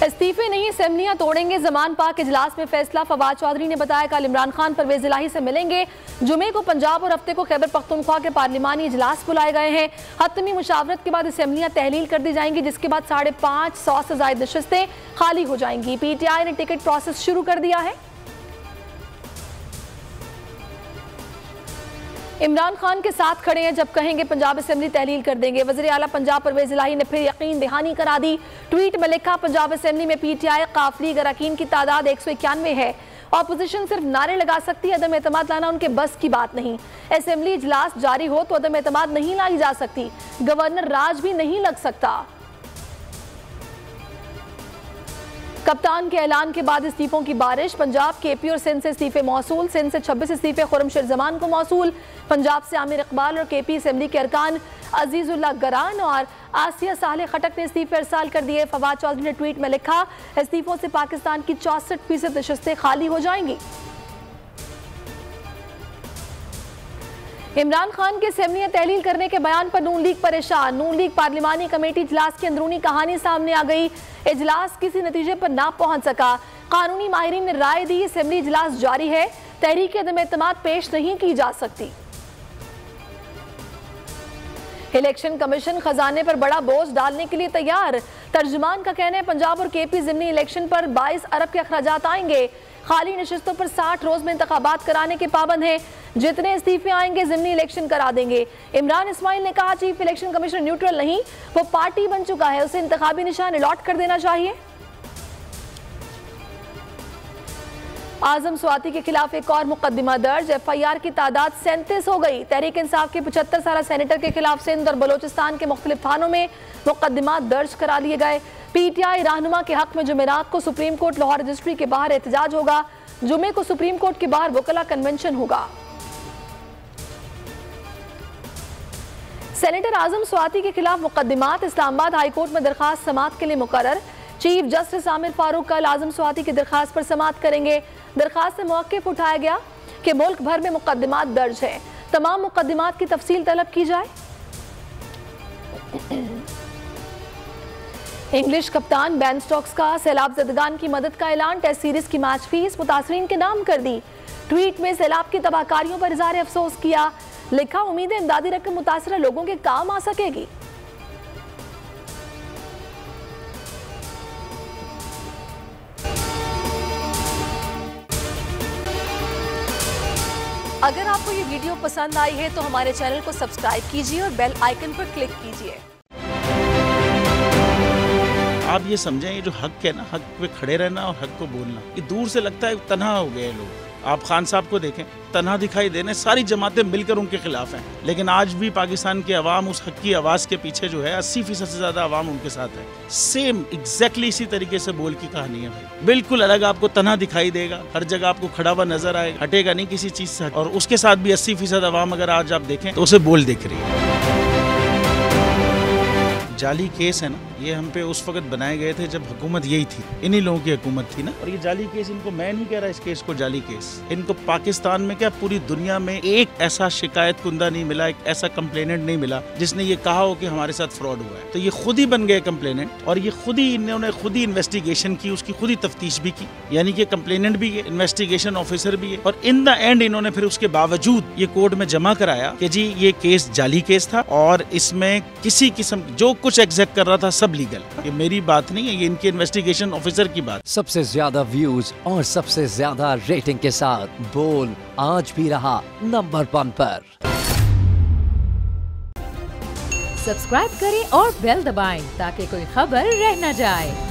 इस्तीफे नहीं, असेंबलियां तोड़ेंगे। ज़मान पाक इजलास में फैसला। फवाद चौधरी ने बताया कल इमरान खान परवेज इलाही से मिलेंगे। जुमे को पंजाब और हफ्ते को खैबर पख्तूनख्वा के पार्लिमानी इजलास बुलाए गए हैं। हतमी मुशावरत के बाद असेंबलियां तहलील कर दी जाएंगी, जिसके बाद 550 से ज्यादा नशिस्तें खाली हो जाएंगी। PTI ने टिकट प्रोसेस शुरू कर दिया है। इमरान खान के साथ खड़े हैं, जब कहेंगे पंजाब असेंबली तहलील कर देंगे। वज़ीर आला पंजाब परवेज इलाही ने फिर यकीन दहानी करा दी। ट्वीट में लिखा, पंजाब असेंबली में PTI काफिली अरकान की तादाद 191 है। ऑपोजिशन सिर्फ नारे लगा सकती है, अदम एतमाद लाना उनके बस की बात नहीं। असेंबली इजलास जारी हो तो अदम एतमाद नहीं लाई जा सकती, गवर्नर राज भी नहीं लग सकता। कप्तान के ऐलान के बाद इस्तीफों की बारिश। पंजाब, KP और सिंध से इस्तीफे मौसूल। सिंध से 26 इस्तीफे खुर्रमशर जमान को मौसूल। पंजाब से आमिर इकबाल और KP असेंबली के अरकान अजीजुल्लाह गरान और आसिया साले खटक ने इस्तीफे अरसाल कर दिए। फवाद चौधरी ने ट्वीट में लिखा, इस्तीफों से पाकिस्तान की 64% नशिस्तें खाली हो जाएंगी। इमरान खान के असेंबलियां तहलील करने के बयान पर नून लीग परेशान। नून लीग पार्लिमानी कमेटी इजलास की अंदरूनी कहानी सामने आ गई। इजलास किसी नतीजे पर ना पहुंच सका। कानूनी माहिरीन ने राय दी, असेंबली इजलास जारी है, तहरीक अदम एतमाद पेश नहीं की जा सकती। इलेक्शन कमीशन खजाने पर बड़ा बोझ डालने के लिए तैयार। तर्जुमान का कहना है पंजाब और KP ज़िमनी इलेक्शन पर 22 अरब के अखराजात आएंगे। खाली नशिस्तों पर 60 रोज में इंतखाबात कराने के पाबंद हैं। जितने इस्तीफे आएंगे ज़िमनी इलेक्शन करा देंगे। इमरान इस्माइल ने कहा, चीफ इलेक्शन कमिश्नर न्यूट्रल नहीं, वो पार्टी बन चुका है, उसे इंतखाबी निशान अलॉट कर देना चाहिए। आजम स्वाति के खिलाफ एक और मुकदमा दर्ज। FIR की तादाद 37 हो गई। तहरीक इंसाफ के 75 साल सेनेटर के खिलाफ सिंध और बलोचिस्तान के मुख्तलिफ थानों में मुकदमा दर्ज करा लिए गए। PTI रहनुमा के हक में जुमेरात को सुप्रीम कोर्ट लाहौर रजिस्ट्री के बाहर एहतजाज होगा। जुमे को सुप्रीम कोर्ट के बाहर वकला कन्वेंशन होगा। सेनेटर आजम स्वाति के खिलाफ मुकदमात। इस्लामाबाद हाई कोर्ट में दरखास्त समाअत के लिए मुकर्रर। चीफ जस्टिस आमिर फारूक कल आजम स्वाति की दरखास्त पर समाअत करेंगे। दरखास्त से मौक़िफ़ उठाया गया कि मुल्क भर में मुकदमात दर्ज है, तमाम मुकदमात की तफसील तलब की जाए। इंग्लिश कप्तान बेन स्टोक्स का सैलाब ज़दगान की मदद का ऐलान। टेस्ट सीरीज की मैच फीस मुतासरीन के नाम कर दी। ट्वीट में सैलाब की तबाहकारियों पर इज़हार अफसोस किया। लिखा, उम्मीद है इमदादी रकम मुतासरा लोगों के काम आ सकेगी। अगर आपको ये वीडियो पसंद आई है तो हमारे चैनल को सब्सक्राइब कीजिए और बेल आइकन पर क्लिक कीजिए। आप ये समझें, ये जो हक है ना, हक पे खड़े रहना और हक को बोलना, ये दूर से लगता है तन्हा हो गए लोग। आप खान साहब को देखें, तन्हा दिखाई देने, सारी जमातें मिलकर उनके खिलाफ हैं, लेकिन आज भी पाकिस्तान की आवाम उस हक की आवाज़ के पीछे जो है 80% से ज़्यादा आवाम उनके साथ है। सेम एग्जैक्टली इसी तरीके से बोल की कहानी है भाई। बिल्कुल अलग आपको तन्हा दिखाई देगा, हर जगह आपको खड़ा हुआ नजर आएगा, हटेगा नहीं किसी चीज़ से। और उसके साथ भी 80% आवाम अगर आज आप देखें तो उसे बोल दिख रही है। जाली केस है ना, ये हम पे उस वक्त बनाए गए थे जब हुकूमत यही थी, इन्हीं लोगों की हुकूमत थी ना। और ये जाली केस, इनको मैं नहीं कह रहा इस केस को जाली केस, इनको पाकिस्तान में क्या पूरी दुनिया में एक ऐसा शिकायत कुंदा नहीं मिला, एक ऐसा कंप्लेनेंट नहीं मिला जिसने ये कहा हो कि हमारे साथ फ्रॉड हुआ है। तो ये खुद ही बन गए कंप्लेनेंट और ये खुद ही इन्होंने खुद ही इन्वेस्टिगेशन की, उसकी खुद ही तफ्तीश भी की, यानी कि कंप्लेनेंट भी है, इन्वेस्टिगेशन ऑफिसर भी है। और इन द एंड इन्होंने फिर उसके बावजूद ये कोर्ट में जमा कराया कि जी ये केस जाली केस था और इसमें किसी किस्म जो कुछ एग्जैक्ट कर रहा था सब लीगल। ये मेरी बात नहीं है, ये इनके इन्वेस्टिगेशन ऑफिसर की बात। सबसे ज्यादा व्यूज और सबसे ज्यादा रेटिंग के साथ बोल आज भी रहा नंबर 1 पर। सब्सक्राइब करें और बेल दबाएं ताकि कोई खबर रह न जाए।